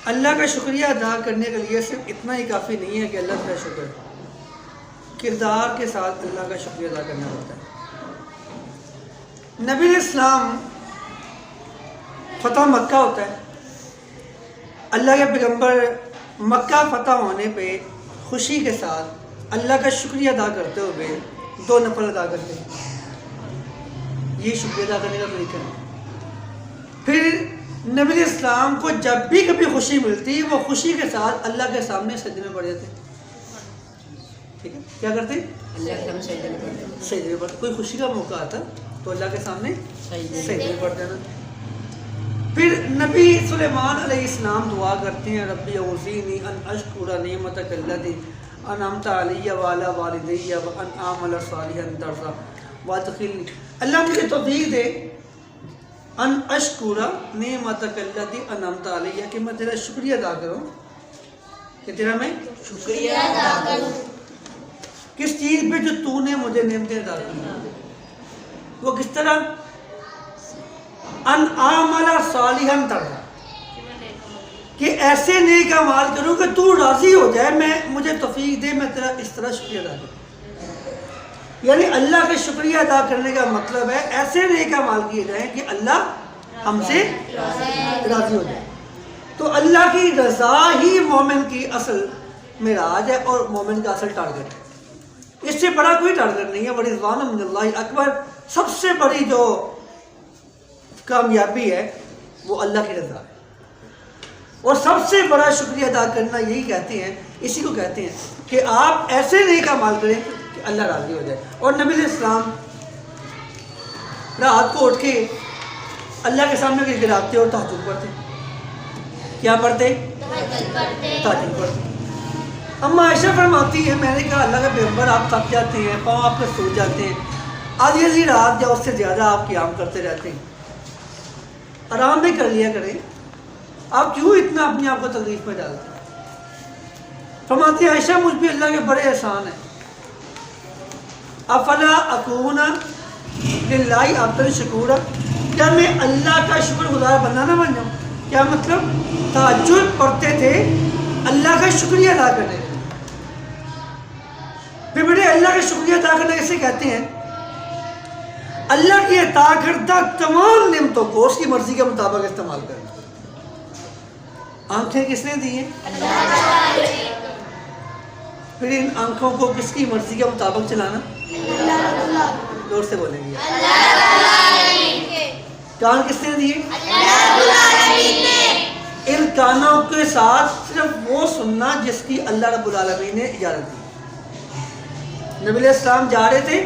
اللہ کا شکریہ ادا کرنے کے لیے صرف اتنا ہی کافی نہیں ہے کہ اللہ کا شکر، کردار کے ساتھ اللہ کا شکریہ ادا کرنا ہوتا ہے۔ نبی اسلام فتح مکہ ہوتا ہے، اللہ کے پیغمبر مکہ فتح ہونے پہ خوشی کے ساتھ اللہ کا شکریہ ادا کرتے ہوئے 2 نفل ادا کرتے ہیں۔ یہ شکریہ ادا کرنے کا طریقہ ہے۔ پھر نبی اسلام کو جب بھی کبھی خوشی ملتی وہ خوشی کے ساتھ اللہ کے سامنے سجدے میں پڑ جاتے، ٹھیک ہے؟ کیا کرتے؟ اللہ کے سامنے سجدے میں پڑھتے۔ سجدے میں پڑھتے۔ کوئی خوشی کا موقع آتا تو اللہ کے سامنے سجدے میں پڑ جانا۔ پھر نبی سلیمان علیہ السلام دعا کرتے ہیں، ربی اوزینی ان اشکر نعمتک التی انعمت علی وعلی والدی وان اعمل صالحا ترضیہ وادخلنی، اللہ مجھے توفیق دے ان اشکر نعمتک التی انعمت علی، کہ میں تیرا شکریہ ادا کروں، کہ تیرا میں شکریہ ادا کروں کس چیز پہ جو تو نے مجھے نعمتیں ادا کی، وہ کس طرح؟ ان اعمل صالحا ترضیہ، کہ ایسے نیک اعمال کروں کہ تو راضی ہو جائے، مجھے توفیق دے میں تیرا اس طرح شکریہ ادا کروں۔ یعنی اللہ کا شکریہ ادا کرنے کا مطلب ہے ایسے نیک اعمال کیے جائیں کہ اللہ ہم سے راضی ہو جائے۔ تو اللہ کی رضا ہی مومن کی اصل معراج ہے اور مومن کا اصل ٹارگٹ ہے۔ اس سے بڑا کوئی ٹارگٹ نہیں ہے۔ ورضوان من اللہ اکبر، سب سے بڑی جو کامیابی ہے وہ اللہ کی رضا ہے، اور سب سے بڑا شکریہ ادا کرنا یہی کہتے ہیں، اسی کو کہتے ہیں کہ آپ ایسے نیک اعمال کریں کہ اللہ راضی ہو جائے۔ اور نبی علیہ السلام رات کو اٹھ کے اللہ کے سامنے گراتے اور تہجد پڑھتے۔ کیا پڑھتے؟ تہجد پڑھتے۔ اما عائشہ فرماتی ہے، میں نے کہا اللہ کے پیغمبر آپ تھک جاتے ہیں، پاؤں آپ کے سو جاتے ہیں، آدھی آدھی رات یا اس سے زیادہ آپ قیام کرتے رہتے ہیں، آرام بھی کر لیا کریں، آپ کیوں اتنا اپنے آپ کو تکلیف میں ڈالتے ہیں؟ فرماتی ہے عائشہ مجھ پہ اللہ کے بڑے احسان ہیں، افلا اکون للہ عبد شکورا، کیا میں اللہ کا شکر گزار بندہ نہ بن جاؤں؟ کیا مطلب؟ تہجد پڑھتے تھے اللہ کا شکریہ ادا کرنے کے، پھر بیٹے اللہ کا شکریہ ادا کرنے کیسے کہتے ہیں؟ اللہ کی عطا کردہ تمام نعمتوں کو اس کی مرضی کے مطابق استعمال کرنا۔ آنکھیں کس نے دی ہیں؟ پھر ان آنکھوں کو کس کی مرضی کے مطابق چلانا؟ زور سے بولیں گے۔ کان کس نے دیے؟ ان کانوں کے ساتھ صرف وہ سننا جس کی اللہ رب العالمین نے اجازت دی۔ نبی علیہ السلام جا رہے تھے،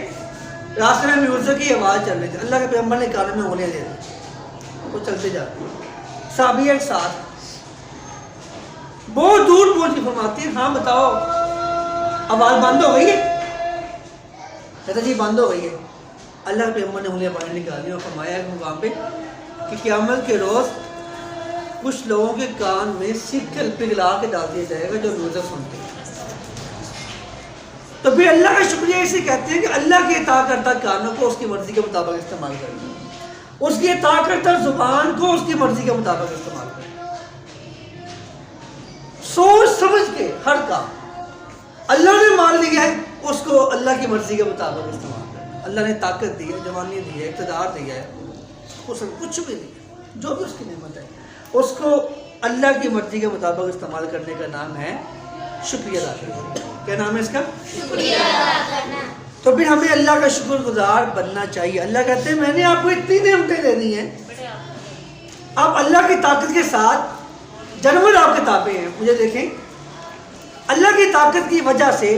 راستے میں میوزک کی آواز چل رہی تھی، اللہ کے پیغمبر نے کانوں میں انگلیاں دے دی، وہ چلتے جاتے ہیں، صحابی ایک ساتھ بہت دور پہنچ کے فرماتی ہیں، ہاں بتاؤ آواز بند ہو گئی ہے؟ کہتا جی بند ہو گئی ہے۔ اللہ کے پیغمبر نے انگلیاں باہر نکالی اور فرمایا ایک مقام پہ کہ قیامت کے روز کچھ لوگوں کے کان میں سکل پگھلا کے ڈال دیا جائے گا جو میوزک سنتے ہیں۔ تو پھر اللہ کا شکریہ اسے کہتے ہیں کہ اللہ کے عطا کردہ کانوں کو اس کی مرضی کے مطابق استعمال کریں، اس کی عطا کردہ زبان کو اس کی مرضی کے مطابق استعمال کریں، سوچ سمجھ کے ہر کام اللہ نے مان لیا ہے اس کو اللہ کی مرضی کے مطابق استعمال کریں۔ اللہ نے طاقت دی ہے، جوانی دی ہے، اقتدار دیا ہے، کچھ بھی دی ہے، جو بھی اس کی نعمت ہے اس کو اللہ کی مرضی کے مطابق استعمال کرنے کا نام ہے شکریہ ادا کرنا۔ کیا نام ہے اس کا؟ شکریہ ادا کرنا۔ تو پھر ہمیں اللہ کا شکر گزار بننا چاہیے۔ اللہ کہتے ہیں میں نے آپ کو اتنی نعمتیں دے دی ہیں، آپ اللہ کی طاقت کے ساتھ جانور آپ کے تابع ہیں۔ مجھے دیکھیں، اللہ کی طاقت کی وجہ سے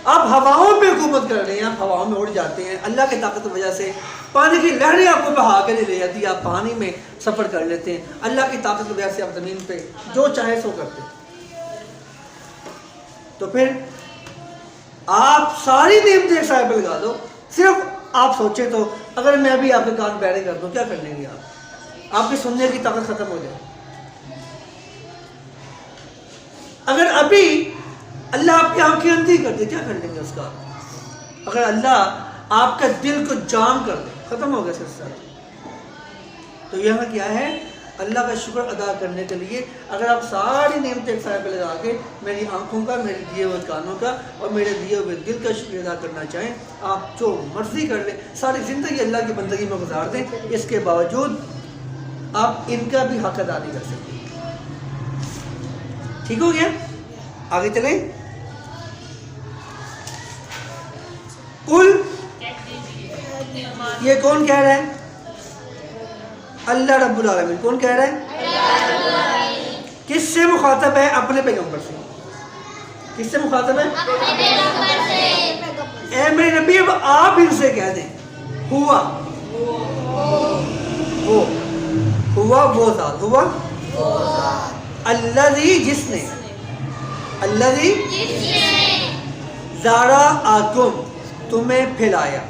آپ ہواؤں پہ حکومت کر رہے ہیں، آپ ہواؤں میں اڑ جاتے ہیں، اللہ کی طاقت کی وجہ سے پانی کی لہریں آپ کو بہا کے نہیں لے جاتی، آپ پانی میں سفر کر لیتے ہیں، اللہ کی طاقت کی وجہ سے آپ زمین پہ جو چاہے سو کرتے ہیں۔ تو پھر آپ ساری نعمتیں ایک سائے پہ لگا دو، صرف آپ سوچیں تو اگر میں ابھی آپ کے کان بیڑے کر دوں کیا کر لیں گے؟ آپ کی سننے کی طاقت ختم ہو جائے۔ اگر ابھی اللہ آپ کی آنکھیں اندھی کر دے کیا کر لیں گے اس کا؟ اگر اللہ آپ کا دل کو جام کر دے ختم ہو گیا سلسلہ۔ تو یہاں کیا ہے؟ اللہ کا شکر ادا کرنے کے لیے اگر آپ ساری نعمتیں ایک سائے پہ لگا کے میری آنکھوں کا، میرے دیے ہوئے کانوں کا اور میرے دیے ہوئے دل کا شکریہ ادا کرنا چاہیں، آپ جو مرضی کر لیں، ساری زندگی اللہ کی بندگی میں گزار دیں، اس کے باوجود آپ ان کا بھی حق ادا نہیں کر سکتے۔ ٹھیک ہو گیا؟ آگے چلیں۔ قل، یہ کون کہہ رہا ہے؟ اللہ رب العالمین۔ کون کہہ رہا ہے؟ کس سے مخاطب ہے؟ اپنے پیغمبر سے۔ کس سے مخاطب ہے؟ اپنے پیغمبر سے۔ اے میرے نبی اب آپ ان سے کہہ دیں، ہوا وہ ذات، ہوا الذی، جس نے، الذی ذرأکم، تمہیں پھیلایا،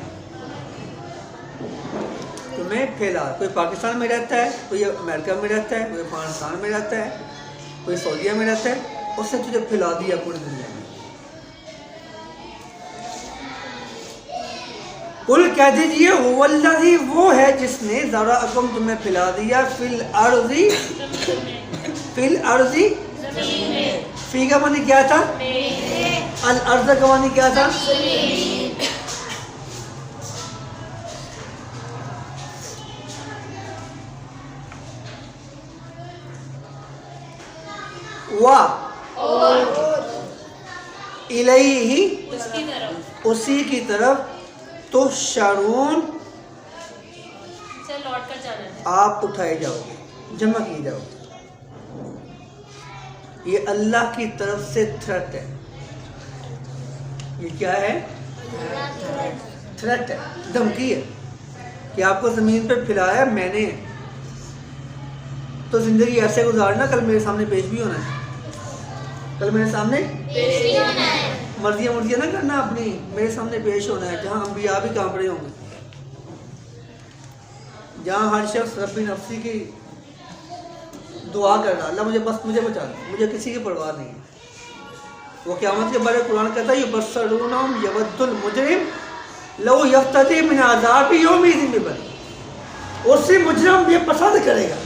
تمہیں پھیلا۔ کوئی پاکستان میں رہتا ہے، کوئی امریکہ میں رہتا ہے، کوئی افغانستان میں رہتا ہے، کوئی سعودیہ میں رہتا ہے، اس نے تجھے پھیلا دیا پوری دنیا میں۔ قل کہہ دیجئے هو الذی، وہ ہے جس نے ذرأکم، تمہیں پھیلا دیا، فی الارض، فی الارض، فی کا معنی کیا تھا؟ الارض کا معنی کیا تھا؟ الیہ، اسی کی طرف، تحشرون، سے لوٹ کر جانا ہے۔ آپ اٹھائے جاؤ گے، جمع کیے جاؤ گے۔ یہ اللہ کی طرف سے تھریٹ ہے۔ یہ کیا ہے؟ تھریٹ ہے، دھمکی ہے کہ آپ کو زمین پہ پھیلایا میں نے، تو زندگی ایسے گزارنا، کل میرے سامنے پیش بھی ہونا ہے، کل میرے سامنے مرضیاں نہ کرنا اپنی، میرے سامنے پیش ہونا ہے، جہاں انبیاء بھی کانپ رہے ہوں گے، جہاں ہر شخص رب نفسی کی دعا کر رہا، اللہ مجھے بچا دے، مجھے کسی کی پرواہ نہیں ہے۔ وہ قیامت کے بارے قرآن کہتا ہے یبصرونہم یود المجرم لو یفتدی من عذاب یومئذ ببنیہ، اس سے مجرم یہ پسند کرے گا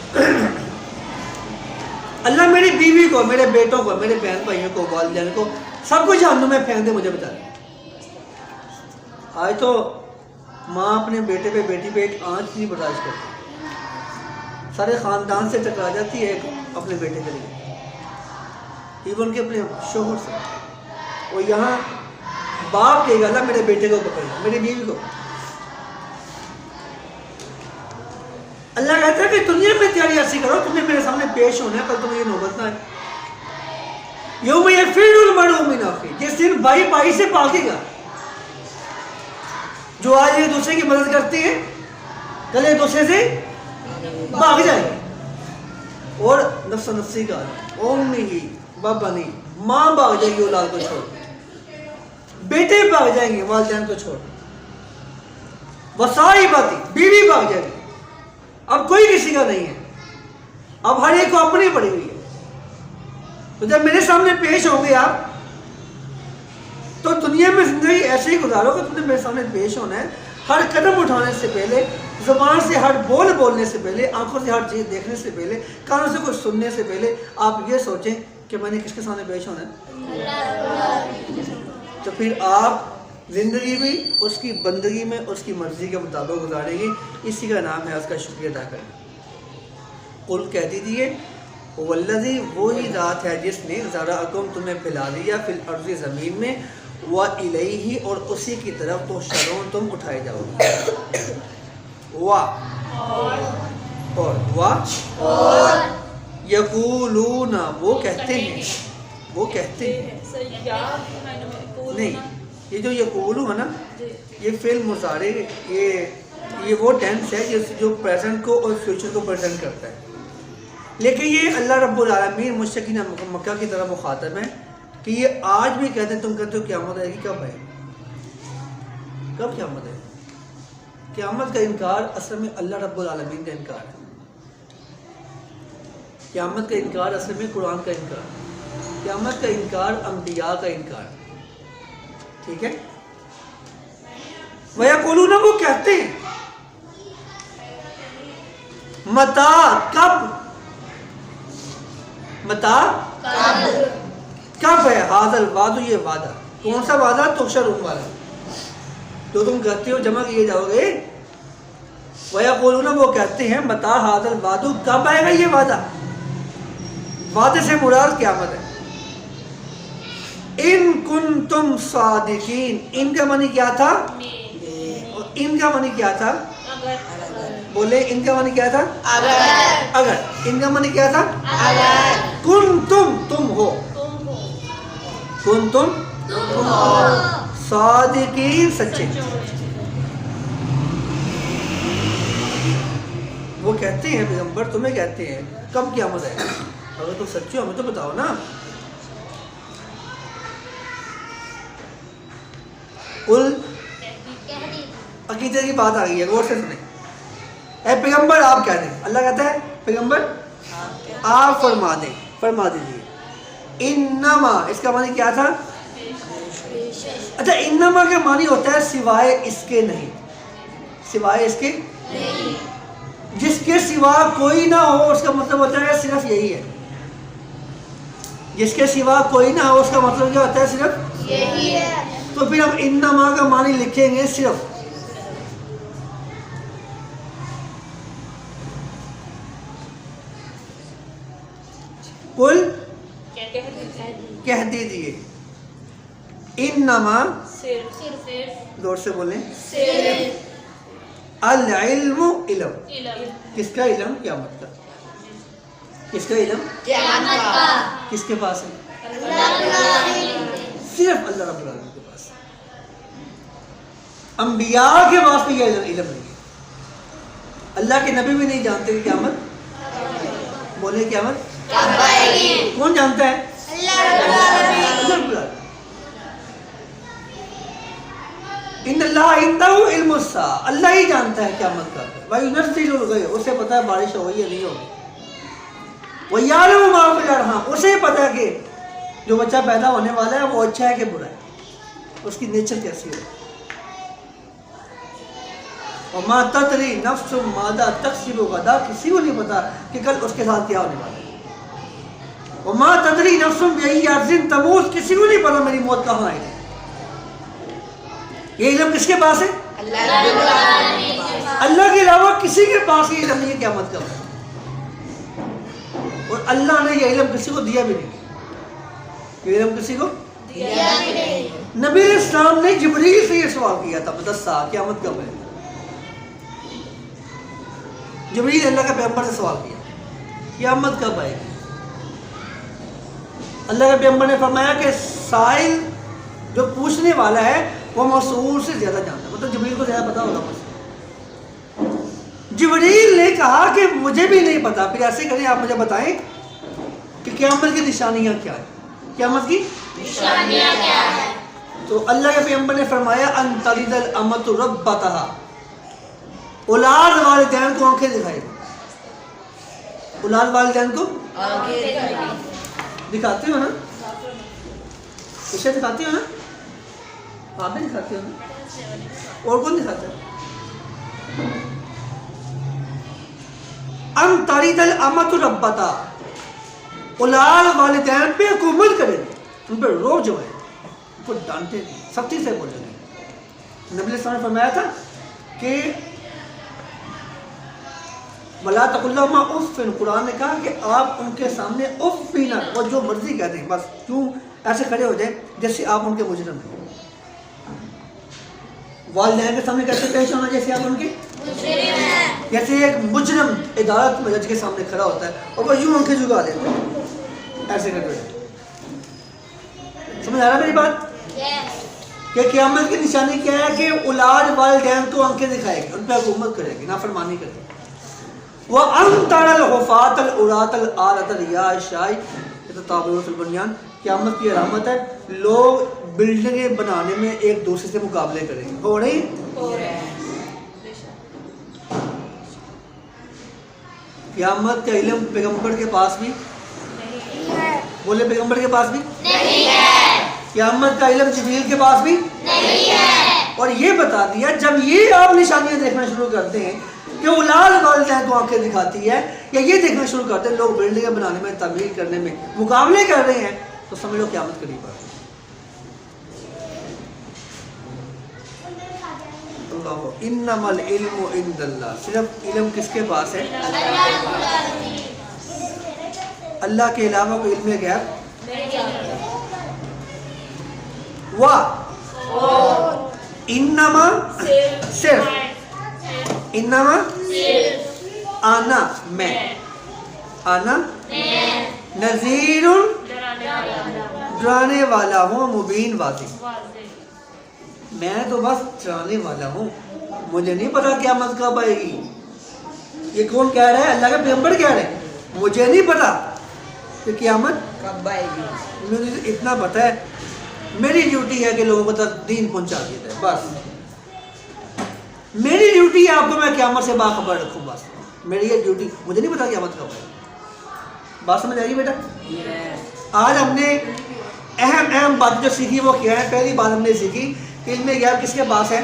اللہ میری بیوی کو، میرے بیٹوں کو، میرے بہن بھائیوں کو، والدین کو، سب کو جہنم میں پھینک دے، مجھے بتا دے۔ آج تو ماں اپنے بیٹے پہ، بیٹی پہ ایک آنچ نہیں برداشت کرتی، سارے خاندان سے ٹکرا جاتی ہے ایک اپنے بیٹے کے لیے، ایون کہ اپنے شوہر سے۔ وہ یہاں باپ کہے گا اللہ میرے بیٹے کو پکڑ، میری بیوی کو۔ اللہ کہتا ہے کہ دنیا میں تیاری ایسی کرو، تمہیں میرے سامنے پیش ہونا ہے، کل تمہیں یہ نوبت نہ ہے۔ یوم یفر المرء من اخیہ، جس دن بھائی بھائی سے بھاگے گا، جو آج ایک دوسرے کی مدد کرتے ہیں کل ایک دوسرے سے بھاگ جائیں گے۔ اور نفس نفسی کا امہ وبنی، ماں بھاگ جائے گی اولاد کو چھوڑ، بیٹے بھاگ جائیں گے والدین کو چھوڑ، وصاحبتی، بیوی بھاگ جائے گی، اب کوئی کسی کا نہیں ہے، اب ہر ایک کو اپنی پڑی ہوئی ہے۔ تو جب میرے سامنے پیش ہوں گے آپ، تو دنیا میں زندگی ایسے ہی گزارو کہ تمہیں میرے سامنے پیش ہونا ہے، ہر قدم اٹھانے سے پہلے، زبان سے ہر بول بولنے سے پہلے، آنکھوں سے ہر چیز دیکھنے سے پہلے، کانوں سے کچھ سننے سے پہلے آپ یہ سوچیں کہ میں نے کس کے سامنے پیش ہونا ہے۔ تو پھر آپ زندگی بھی اس کی بندگی میں اس کی مرضی کے مطابق گزاریں گے، اسی کا نام ہے اس کا شکریہ ادا کرنا۔ قل کہہ دیجیے والذی، وہی ذات ہے جس نے ذرأکم، تمہیں پھیلا دیا، فی الارض، زمین میں، وإلیہ، اور اسی کی طرف، تحشرون، تم اٹھائے جاؤ گے۔ اور یقولون، وہ کہتے ہیں نہیں، یہ جو یقولو ہے نا، یہ فعل مضارع، یہ وہ ٹینس ہے جو پریزنٹ کو اور فیوچر کو پریزنٹ کرتا ہے، لیکن یہ اللہ رب العالمین مشرکین مکہ کی طرف مخاطب ہے کہ یہ آج بھی کہتے ہیں، تم کہتے ہو قیامت آئے گی، کب ہے؟ کب قیامت ہے؟ قیامت کا انکار اصل میں اللہ رب العالمین کا انکار ہے، قیامت کا انکار اصل میں قرآن کا انکار، قیامت کا انکار انبیاء کا انکار، ٹھیک ہے؟ وَيَقُولُونَ، وہ کہتے ہیں، متا، کب، متا کب ہے؟ حاضر وعدو، یہ وعدہ کون سا وعدہ؟ تحشرون والا جو تم کہتے ہو جمع کیے جاؤ گے. وَيَقُولُونَ وہ کہتے ہیں متا حاضر وعدو، کب آئے گا یہ وعدہ؟ وعدے سے مراد قیامت ہے. ان کنتم صادقین، ان کا معنی کیا تھا؟ اور ان کا معنی کیا تھا؟ بولے ان کا معنی کیا تھا؟ اگر. ان کا معنی کیا تھا؟ کنتم، تم ہو. کنتم صادقین، سچے. وہ کہتے ہیں پیغمبر تمہیں کہتے ہیں کب قیامت ہے؟ اگر تم سچے ہو ہمیں تو بتاؤ نا. قل، عقیدے کی بات آ گئی ہے، غور سے سنیں. اے پیغمبر آپ کہہ دیں. اللہ کہتا ہے پیغمبر آپ فرما دیں، فرما دیجیے. انما، اس کا معنی کیا تھا؟ اچھا، انما کا معنی ہوتا ہے سوائے اس کے نہیں. سوائے اس کے، جس کے سوا کوئی نہ ہو اس کا مطلب ہوتا ہے صرف یہی ہے. جس کے سوا کوئی نہ ہو اس کا مطلب کیا ہوتا ہے؟ صرف یہی ہے. تو پھر ہم انما کا معنی لکھیں گے صرف. قل، کہہ دیجیے. انما، زور سے بولیں. العلم، علم. کس کا علم؟ قیامت کا. کس کا علم؟ کس کے پاس ہے؟ صرف اللہ رب العالمین کے پاس. انبیاء کے پاس بھی یہ علم نہیں ہے. اللہ کے نبی بھی نہیں جانتے کہ قیامت. بولے قیامت کون جانتا ہے؟ اللہ. ان اللہ عنده علم الساعہ، اللہ ہی جانتا ہے قیامت کا. وَيُنَزِّلُ الْغَيْثَ، اسے پتہ ہے بارش ہوئی یا نہیں ہوگی. وَيَعْلَمُ مَا فِي الْأَرْحَامِ، اسے پتہ ہے کہ جو بچہ پیدا ہونے والا ہے وہ اچھا ہے کہ برا ہے، اس کی نیچر کیسی ہے. وَمَا تَدْرِي نَفْسٌ مَاذَا تَكْسِبُ غَدًا، کسی کو نہیں پتا کہ کل اس کے ساتھ کیا ہونے والا ہے. وَمَا تَدْرِي نَفْسٌ بِأَيِّ أَرْضٍ تَمُوتُ، کسی کو نہیں پتا میری موت کہاں آئے گی. یہ علم کس کے پاس ہے؟ اللہ کے علاوہ کسی کے پاس یہ علم نہیں ہے قیامت کا. اور اللہ نے یہ علم کسی کو دیا بھی نہیں. یہ علم کسی کو دیا بھی نہیں. نبی علیہ السلام نے جبریل سے یہ سوال کیا تھا مدثہ قیامت کب ہے. جبریل اللہ کا پیغمبر سے سوال کیا قیامت کب آئے گی. اللہ کے پیغمبر نے فرمایا کہ سائل جو پوچھنے والا ہے وہ مسئول سے زیادہ جانتا ہے. مطلب جبریل کو زیادہ پتا ہوگا مجھ سے. جبریل نے کہا کہ مجھے بھی نہیں پتا. پھر ایسے کریں آپ مجھے بتائیں کہ قیامت کی نشانیاں کیا ہیں. قیامت کی نشانیاں کیا ہیں؟ تو اللہ کے پیغمبر نے فرمایا ان تلد الامۃ ربتہا، اولاد والدین کو آنکھیں دکھائے گی. اولاد والدین کو دکھاتے ہو نا؟ اسے دکھاتے ہو نا؟ آپ بھی دکھاتے ہو نا؟ اور کون دکھاتا ہے؟ ان تلد الامۃ ربتہا، اولاد والدین پہ حکومت کرے گی، ان پہ روب جمائے، ان کو ڈانٹے گی، سختی سے بولے گی. نبی علیہ السلام نے فرمایا تھا کہ وَلَا تَقُلْ لَهُمَا اُفٍّ، قرآن نے کہا کہ آپ ان کے سامنے اف بھی نہ، اور جو مرضی کہہ دیں، بس کیوں ایسے کھڑے ہو جائیں جیسے آپ ان کے مجرم ہیں. والدین کے سامنے کیسے پیش ہونا جیسے آپ ان کے مجرم ہیں. جیسے ایک مجرم عدالت میں جج کے سامنے کھڑا ہوتا ہے اور وہ یوں آنکھیں جھکا دیتا ہے ایسے کر کے. سمجھ آ رہا ہے میری بات؟ کہ قیامت کی نشانی کیا ہے؟ کہ اولاد والدین کو آنکھیں دکھائے گی، ان پہ حکومت کرے گی، نافرمانی کرے گی. وَأَن تَرَى الْغُفَاةَ الْعُرَاةَ الْعَالَةَ الرِّعَاءَ الشَّاءِ يَتَطَاوَلُونَ فِي الْبُنْيَانِ. قیامت کی علامت ہے لوگ بلڈنگیں بنانے میں ایک دوسرے سے مقابلے کریں گے. ہو رہی قیامت کا علم پیغمبر کے پاس بھی نہیں ہے. بولے پیغمبر کے پاس بھی نہیں ہے. قیامت کا علم جبریل کے پاس بھی نہیں ہے. اور یہ بتا دیا جب یہ آپ نشانیاں دیکھنا شروع کرتے ہیں کہ اولاد والدین کو آنکھیں دکھاتی ہے یا یہ دیکھنا شروع کرتے ہیں لوگ بلڈنگیں بنانے میں تعمیر کرنے میں مقابلے کر رہے ہیں تو سمجھ لو قیامت قریب آ رہی ہے۔ اللہ انما العلم عند اللہ، صرف علم کس کے پاس ہے؟ اللہ کے علاوہ کوئی علم غیب انما صرف انما آنا میں آنا نذیر ڈرانے والا ہوں مبین واضح، میں تو بس ڈرانے والا ہوں، مجھے نہیں پتا قیامت کب آئے گی۔ یہ کون کہہ رہا ہے؟ اللہ کے پیغمبر کہہ رہے ہیں مجھے نہیں پتا کہ قیامت کب آئے گی۔ مجھے اتنا پتا ہے میری ڈیوٹی ہے کہ لوگوں کو تک دین پہنچا دیتا ہے، بس میری ڈیوٹی ہے آپ کو میں قیامت سے باخبر رکھوں، بس میری یہ ڈیوٹی، مجھے نہیں پتا قیامت کب ہے۔ بات سمجھ آئی بیٹا؟ آج ہم نے اہم بات جو سیکھی وہ کیا ہے؟ پہلی بات ہم نے سیکھی کہ علم غیب کس کے پاس ہے؟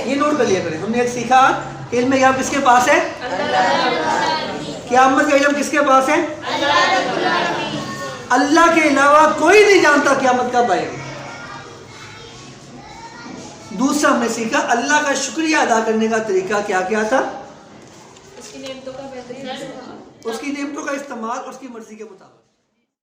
یہ نوٹ کر لیا کریں، ہم نے ایک سیکھا کہ علم غیب کس کے پاس ہے؟ قیامت کا علم کس کے پاس ہے؟ اللہ کے علاوہ کوئی نہیں جانتا قیامت کب آئے گی۔ دوسرا ہم نے سیکھا اللہ کا شکریہ ادا کرنے کا طریقہ کیا کیا تھا؟ اس کی نعمتوں کا بہترین اس کی نعمتوں کا استعمال اس کی مرضی کے مطابق۔